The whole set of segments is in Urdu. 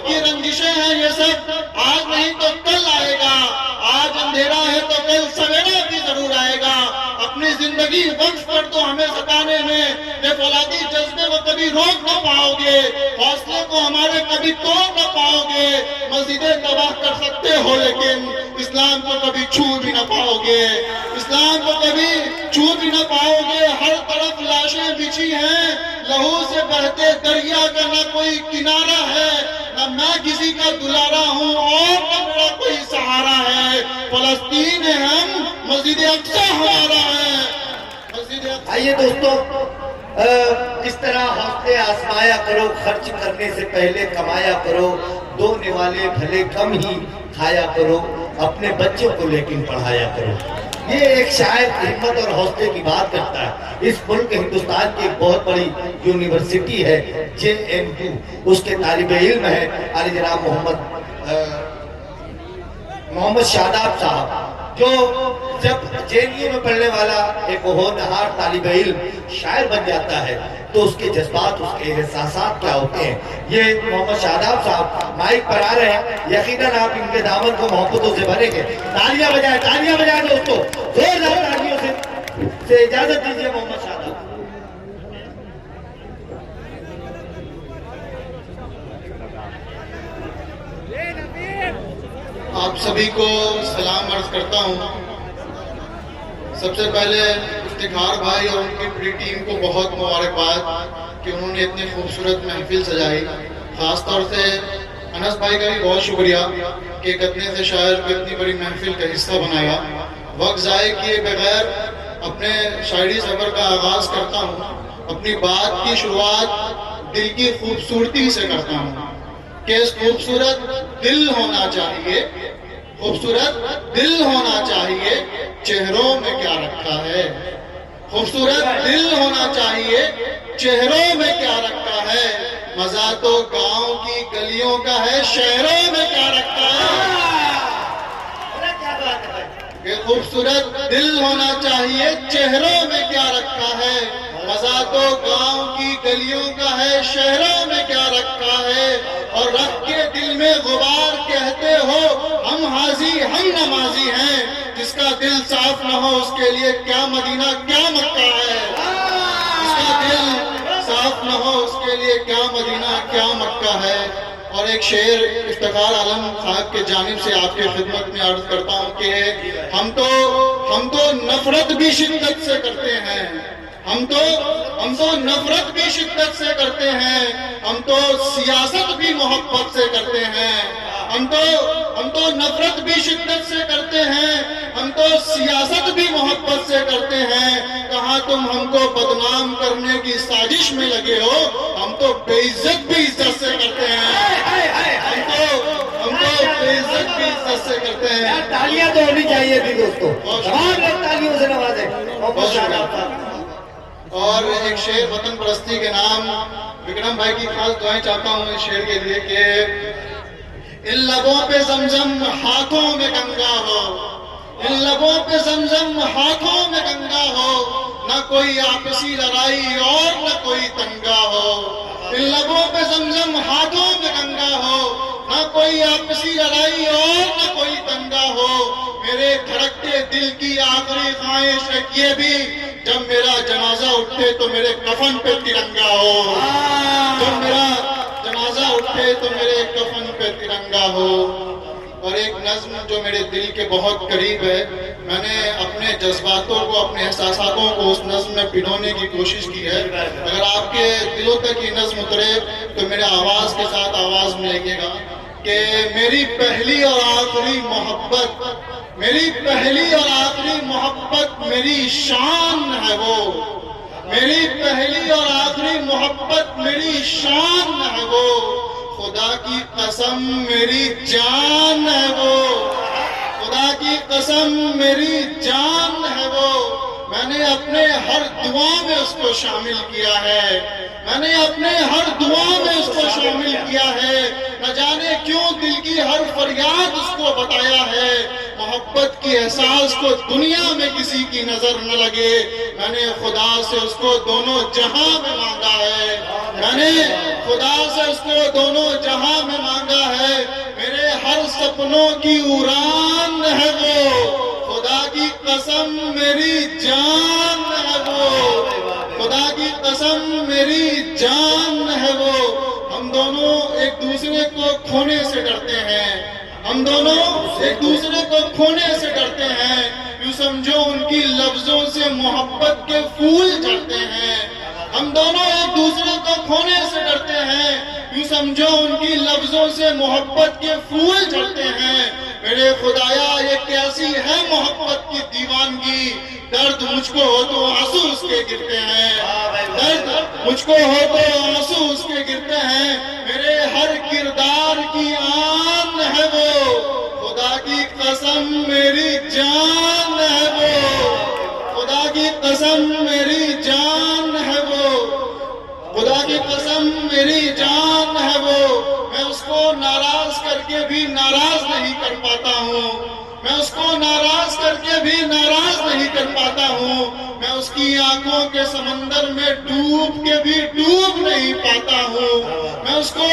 وقت کی رنجشیں ہیں یہ سب، آج نہیں تو کل آئے گا، آج اندھیرا ہے تو کل سویرا بھی ضرور آئے گا۔ اپنی زندگی وقف کر دو ہمیں ستانے میں، یہ فولادی جذبے کو کبھی روک نہ پاؤ گے، حوصلے کو ہمارے کبھی توڑ نہ پاؤ گے۔ مسجدیں تباہ کر سکتے ہو لیکن اسلام کو کبھی چھو بھی نہ پاؤ گے، اسلام کو کبھی چھو بھی نہ پاؤ گے۔ ہر طرف لاشیں بچھی ہیں، لہو سے بہتے دریا کا نہ کوئی کنارہ ہے، نہ میں کسی کا دلارا ہوں اور نہ میرا کوئی سہارا ہے۔ فلسطین ہے ہم، مسجد اقصی ہمارا ہے، مسجد اقصی۔ آئیے دوستو، اس طرح حوصلے آزمایا کرو، خرچ کرنے سے پہلے کمایا کرو، دونے والے بھلے کم ہی کھایا کرو، اپنے بچوں کو لیکن پڑھایا کرو۔ یہ ایک شاعر ہمت اور حوصلے کی بات کرتا ہے۔ اس ملک ہندوستان کی ایک بہت بڑی یونیورسٹی ہے JNU، اس کے طالب علم ہے علی جناب محمد شاداب صاحب، جو جب JNU میں پڑھنے والا ایک ہونہار طالب علم شاعر بن جاتا ہے تو اس کے جذبات، اس کے احساسات کیا ہوتے ہیں۔ یہ محمد شاداب صاحب مائک پر آ رہے ہیں، یقیناً آپ ان کے دامن کو محبتوں سے بھریں گے۔ تالیاں بجائیں دوستو، زوردار تالیوں سے اجازت دیجیے محمد شاداب۔ آپ سبھی کو سلام عرض کرتا ہوں۔ سب سے پہلے افتخار بھائی اور ان کی پوری ٹیم کو بہت مبارکباد کہ انہوں نے اتنی خوبصورت محفل سجائی۔ خاص طور سے انس بھائی کا بھی بہت شکریہ کہ ایک اتنے سے شاعر کو اتنی بڑی محفل کا حصہ بنایا۔ وقت ضائع کیے بغیر اپنے شاعری سفر کا آغاز کرتا ہوں۔ اپنی بات کی شروعات دل کی خوبصورتی سے کرتا ہوں کہ اس خوبصورت دل ہونا چاہیے، خوبصورت دل ہونا چاہیے، چہروں میں کیا رکھا ہے۔ خوبصورت دل ہونا چاہیے، چہروں میں کیا رکھا ہے۔ مزہ تو گاؤں کی گلیوں کا ہے، شہروں میں کیا رکھا ہے۔ کہ خوبصورت دل ہونا چاہیے، چہروں میں کیا رکھا ہے۔ مزہ تو گاؤں کی گلیوں کا ہے، شہروں میں کیا رکھا ہے۔ اور رکھ کے دل میں غبار کہتے ہو ہم حاضی ہم نمازی ہیں، جس کا دل صاف نہ ہو اس کے لیے کیا مدینہ کیا مکہ ہے۔ جس کا دل صاف نہ ہو اس کے لیے کیا مدینہ کیا مکہ ہے۔ اور ایک شعر افتخار عالم صاحب کے جانب سے آپ کی خدمت میں عرض کرتا ہوں کہ ہم تو نفرت بھی شدت سے کرتے ہیں، ہم تو نفرت بھی شدت سے کرتے ہیں، ہم تو سیاست بھی محبت سے کرتے ہیں، ہم تو نفرت بھی شدت سے کرتے ہیں، ہم تو سیاست بھی محبت سے کرتے ہیں۔ کہاں تم ہم کو بدنام کرنے کی سازش میں لگے ہو، ہم تو بے عزت بھی عزت سے کرتے ہیں، ہم تو بے عزت بھی عزت سے کرتے ہیں۔ تالیاں تو ہونی چاہیے تھی دوستو، تمام لوگ تالیوں سے نوازیں۔ بہت شکریہ۔ اور ایک شعر وطن پرستی کے نام وکرم بھائی کی خاص دعائیں چاہتا ہوں اس شعر کے لیے کہ ان لبوں پہ زمزم ہاتھوں میں گنگا ہو، ان لبوں پہ زمزم ہاتھوں میں گنگا ہو، نہ کوئی آپسی لڑائی اور نہ کوئی تنگا ہو۔ ان لبوں پہ زمزم ہاتھوں میں گنگا ہو، نہ کوئی آپسی لڑائی اور نہ کوئی تنگا ہو۔ میرے دھڑکتے دل کی آخری خواہش ہے یہ بھی جب میرا جنازہ اٹھے تو میرے کفن پہ ترنگا ہو، جب میرا جنازہ اٹھے تو میرے کفن پہ ترنگا ہو۔ اور ایک نظم جو میرے دل کے بہت قریب ہے، میں نے اپنے جذباتوں کو، اپنے احساساتوں کو اس نظم میں پنہونے کی کوشش کی ہے۔ اگر آپ کے دلوں تک یہ نظم اترے تو میرے آواز کے ساتھ آواز ملے گا کہ میری پہلی اور آخری محبت، میری پہلی اور آخری محبت میری شان ہے وہ، میری پہلی اور آخری محبت میری شان ہے وہ، خدا کی قسم میری جان ہے وہ، خدا کی قسم میری جان ہے وہ۔ میں نے اپنے ہر دعا میں اس کو شامل کیا ہے، میں نے اپنے ہر دعا میں اس کو شامل کیا ہے، نہ جانے کیوں دل کی ہر فریاد اس کو بتایا ہے۔ محبت کی احساس کو دنیا میں کسی کی نظر نہ لگے، میں نے خدا سے اس کو دونوں جہاں میں مانگا ہے، میں نے خدا سے اس کو دونوں جہاں میں مانگا سپنوں کی اڑان ہے وہ، خدا کی قسم میری جان ہے وہ، خدا کی قسم میری جان ہے وہ۔ ہم دونوں ایک دوسرے کو کھونے سے ڈرتے ہیں، ہم دونوں ایک دوسرے کو کھونے سے ڈرتے ہیں، یوں سمجھو ان کی لفظوں سے محبت کے پھول جھڑتے ہیں۔ ہم دونوں ایک دوسرے کو کھونے سے ڈرتے ہیں، یوں سمجھو ان کی لفظوں سے محبت کے پھول جھڑتے ہیں۔ میرے خدایا یہ کیسی ہے محبت کی دیوانگی، درد مجھ کو ہو تو آنسو اس کے گرتے ہیں، درد مجھ کو ہو تو آنسو اس کے گرتے ہیں۔ میرے ہر کردار کی آن ہے وہ، خدا کی قسم میری جان ہے وہ، خدا کی قسم میری جان ہے وہ، خدا کی قسم میری جان ہے وہ۔ میں اس کو ناراض کر کے بھی ناراض نہیں کر پاتا ہوں، میں اس کو ناراض کر کے بھی ناراض نہیں کر پاتا ہوں، میں اس کی آنکھوں کے سمندر میں ڈوب کے بھی ڈوب نہیں پاتا ہوں، میں اس کو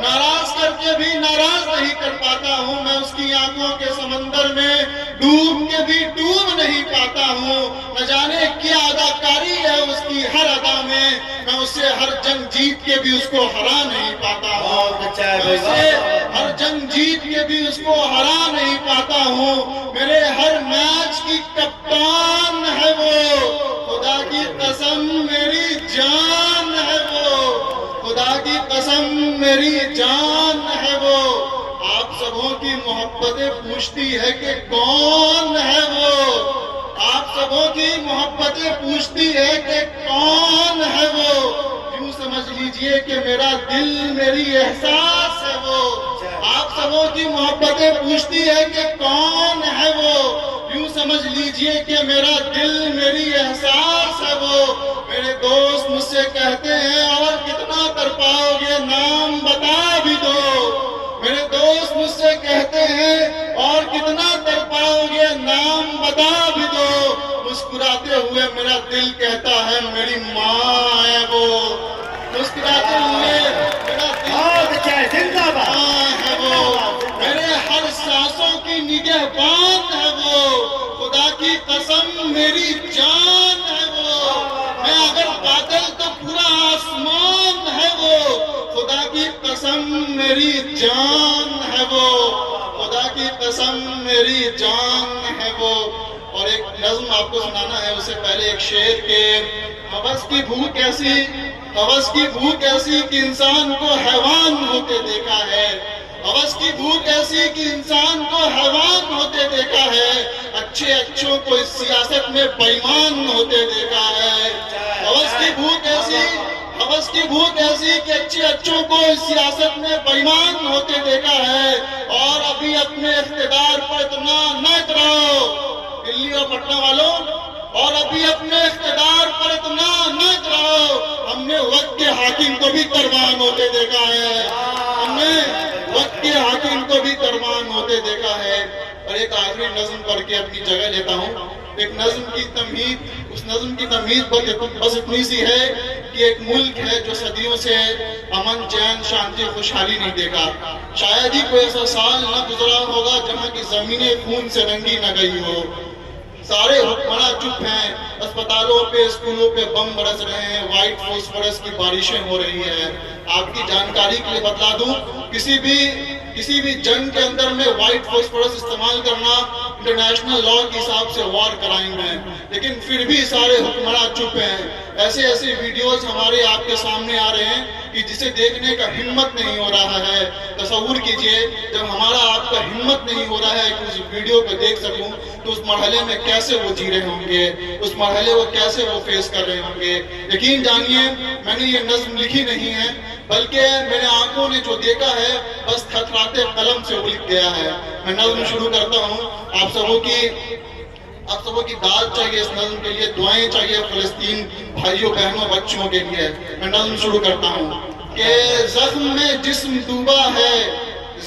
ناراض کر کے بھی ناراض نہیں کر پاتا ہوں، میں اس کی آنکھوں کے سمندر میں ڈوب کے بھی ڈوب نہیں پاتا ہوں۔ نہ جانے کیا اداکاری ہے اس کی ہر ادا میں، میں اسے ہر جنگ جیت کے بھی اس کو ہرا نہیں پاتا ہوں، میں اسے ہر جنگ جیت کے بھی اس کو ہرا نہیں پاتا ہوں۔ میرے ہر میچ کی کپتان ہے وہ، خدا کی قسم میری جان ہے وہ، خدا کی قسم میری جان ہے وہ۔ آپ سبوں کی محبتیں پوچھتی ہے کہ کون ہے وہ، آپ سبوں کی محبتیں پوچھتی ہے کہ کون ہے وہ، یوں سمجھ لیجئے کہ میرا دل میری احساس ہے وہ۔ آپ سبوں کی محبتیں پوچھتی ہے کہ کون ہے وہ، یوں سمجھ لیجئے کہ میرا دل میری احساس ہے وہ۔ میرے دوست مجھ سے کہتے ہیں اور کتنا تڑپاؤ گے نام بتا بھی دو، میرے دوست مجھ سے کہتے ہیں اور کتنا تڑپاؤ گے نام بتا بھی دو۔ مسکراتے ہوئے میرا دل کہتا ہے میری ماں ہے وہ، مسکراتے ہوئے میرا دل کہتا ہے ماں ہے وہ، میرے ہر سانسوں کی نگہبان ہے وہ، خدا کی قسم میری جان ہے وہ۔ میں اگر بادل تو پورا آسمان ہے وہ، خدا کی قسم میری جان ہے وہ، خدا کی قسم میری جان ہے وہ۔ اور ایک نظم آپ کو سنانا ہے، اس سے پہلے ایک شعر کے ہوس کی بھوک ایسی، ہوس کی بھوک ایسی کہ انسان کو حیوان ہوتے دیکھا ہے، ہوس کی بھوک ایسی کہ انسان کو حیوان ہوتے دیکھا ہے، اچھے اچھوں کو اس سیاست میں بے ایمان ہوتے دیکھا ہے۔ ہوس کی بھوک ایسی، ہوس کی بھوک ایسی کہ اچھے اچھوں کو اس سیاست میں بے ایمان ہوتے دیکھا ہے، اور ابھی اپنے اقتدار پر اتنا نہ اتراؤ دلی اور پٹنہ والوں، اور ابھی اپنے اقتدار پر اتنا نہ اتراؤ، ہم نے وقت کے حاکم کو بھی قربان ہوتے دیکھا ہے، ہم نے وقت کے حاکم کو بھی قربان ہوتے دیکھا ہے۔ اور ایک آخری نظم پڑھ کے اپنی جگہ لیتا ہوں۔ ایک نظم کی تمہید، اس نظم کی تمہید بس اتنی سی ہے کہ ایک ملک ہے جو صدیوں سے امن، چین، شانتی، خوشحالی نہیں دیکھا، شاید ہی کوئی ایسا سال نہ گزرا ہوگا جہاں کی زمینیں خون سے رنگی نہ گئی ہو۔ سارے حکمراں چپ ہیں، اسپتالوں پہ، اسکولوں پہ بم برس رہے ہیں، وائٹ فاسفورس کی بارشیں ہو رہی ہیں۔ آپ کی جانکاری کے لیے بتلا دوں، کسی بھی جنگ کے اندر میں وائٹ فاسفورس استعمال کرنا انٹرنیشنل لاء کے حساب سے وار کرائم ہے، لیکن پھر بھی سارے حکمراں چپ ہیں۔ ایسے ویڈیوز ہمارے آپ کے سامنے آ رہے ہیں کہ جسے دیکھنے کا ہمت نہیں ہو رہا ہے۔ تصور کیجئے جب ہمارا آپ کا ہمت نہیں ہو رہا ہے کہ اس ویڈیو کو دیکھ سکوں تو اس مرحلے میں کیسے وہ جی رہے ہوں گے، اس مرحلے کو کیسے وہ فیس کر رہے ہوں گے۔ یقین جانیے میں نے یہ نظم لکھی نہیں ہے، بلکہ میرے آنکھوں نے جو دیکھا ہے بس تھرتھراتے قلم سے لکھ گیا ہے۔ میں نظم شروع کرتا ہوں۔ آپ سبوں کی داد چاہیے اس نظم کے لیے، دعائیں چاہیے فلسطین بھائیوں بہنوں بچوں کے لیے۔ میں نظم شروع کرتا ہوں کہ زخم میں جسم ڈوبا ہے،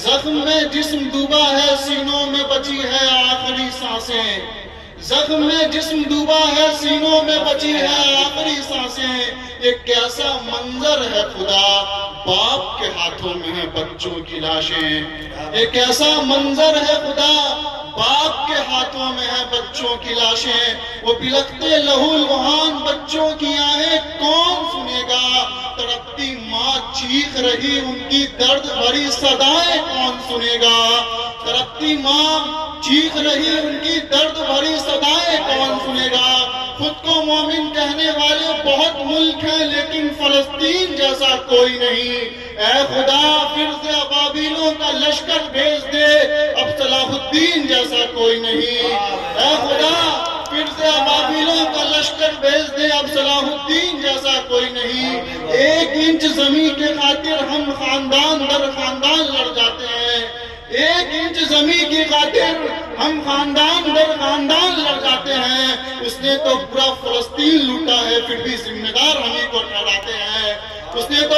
زخم میں جسم ڈوبا ہے، سینوں میں بچی ہے آخری سانسیں، زخم میں جسم ڈوبا ہے، سینوں میں بچی ہے آخری سانسیں، یہ کیسا منظر ہے خدا، باپ کے ہاتھوں میں ہیں بچوں کی لاشیں، یہ کیسا منظر ہے خدا، باپ کے ہاتھوں میں ہیں بچوں کی لاشیں، وہ بلکتے لہو لہان بچوں کی آہیں کون سنے گا، تڑپتی ماں چیخ رہی ان کی درد بھری صدائیں کون سنے گا، تڑپتی ماں چیخ رہی ان کی درد بھری صدائیں کون سنے گا، خود کو مومن کہنے والے بہت ملک ہیں لیکن فلسطین جیسا کوئی نہیں، اے خدا پھر سے ابابیلوں کا لشکر بھیج دے، اب صلاح الدین جیسا کوئی نہیں، اے خدا پھر سے ابابیلوں کا لشکر بھیج دے، اب صلاح الدین جیسا کوئی نہیں، 1 انچ زمین کے خاطر ہم خاندان در خاندان لڑ جاتے ہیں، 1 انچ زمین کی خاطر ہم خاندان در خاندان لڑ جاتے ہیں، اس نے تو پورا فلسطین لوٹا ہے پھر بھی ذمہ دار ہمیں کو ٹھہراتے ہیں، اس نے تو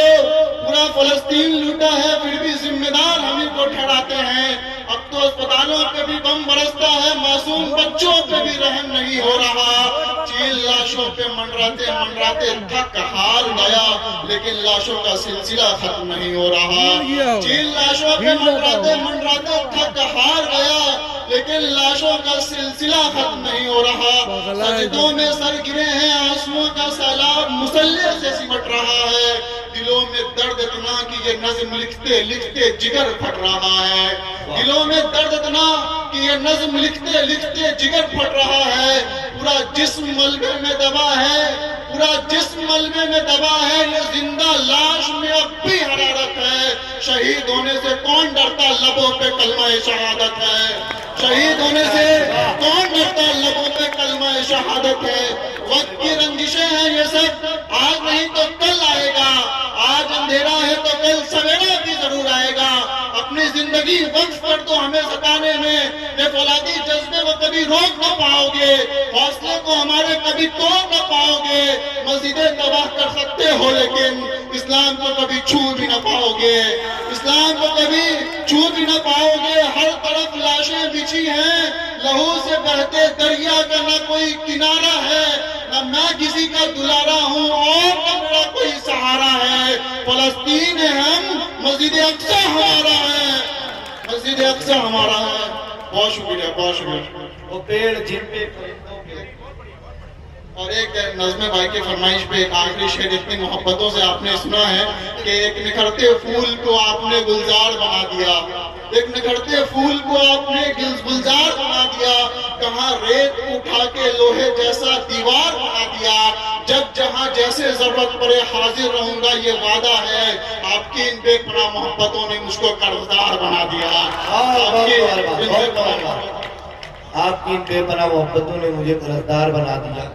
پورا فلسطین لوٹا ہے پھر بھی ذمہ دار ہمیں کو ٹھہراتے ہیں، اب تو اسپتالوں پہ بھی بم برستا ہے، معصوم بچوں پہ بھی رحم نہیں ہو رہا، چیل لاشوں پہ منڈراتے منڈراتے تھک ہار گیا لیکن لاشوں کا سلسلہ ختم نہیں ہو رہا، چیل لاشوں پہ منڈراتے منڈراتے تھک ہار گیا لیکن لاشوں کا سلسلہ ختم نہیں ہو رہا، سجدوں میں سر گرے ہیں، آنسوؤں کا سیلاب مسلح سے سمٹ رہا ہے، دلوں میں درد اتنا کہ یہ نظم لکھتے لکھتے جگر پھٹ رہا ہے، دلوں میں درد اتنا کہ یہ نظم لکھتے لکھتے جگر پھٹ رہا ہے، پورا جسم ملبے میں دبا ہے، پورا جسم ملبے میں دبا ہے، یہ زندہ لاش میں اب بھی حرارت ہے، شہید ہونے سے کون ڈرتا، لبوں پہ کلمہ شہادت ہے، شہید ہونے سے کون ڈرتا، لبوں پہ کلمہ شہادت ہے، وقت کی رنجشیں ہیں یہ سب، آج نہیں تو کل آئے گا، آج اندھیرا ہے تو کل سویرا بھی ضرور آئے گا، اپنی زندگی وقف کر دو ہمیں ستانے میں، یہ فولادی جذبے کو کبھی روک نہ پاؤ گے، حوصلے کو ہمارے کبھی توڑ نہ پاؤ گے، مسجدیں تباہ کر سکتے ہو لیکن اسلام کو کبھی چھو بھی نہ پاؤ گے، اسلام کو کبھی چھو بھی نہ پاؤ گے، ہر طرف لاشیں بچھی ہیں، لہو سے بہتے دریا کا نہ کوئی کنارہ ہے، نہ میں کسی کا دلارا ہوں اور نہ میرا کوئی سہارا ہے، فلسطین ہے ہم، مسجد اقصی ہمارا ہے، مسجد اقصی ہمارا ہے، بہت شکریہ بہت شکریہ۔ وہ پیڑ جن پہ پرندوں کے اور ایک نظم بھائی کی فرمائش پہ ایک آخری شعر اتنی محبتوں سے آپ نے سنا ہے کہ ایک نکھرتے پھول کو آپ نے گلزار بنا دیا، ایک نکھرتے پھول کو آپ نے گلزار بنا دیا، کہاں ریت اٹھا کے لوہے جیسا دیوار بنا دیا، جب جہاں جیسے ضرورت پڑے حاضر رہوں گا یہ وعدہ ہے، آپ کی ان بے پناہ محبتوں نے مجھ کو قرضدار بنا دیا، آپ کی ان بے پناہ محبتوں نے مجھے قرضدار بنا دیا۔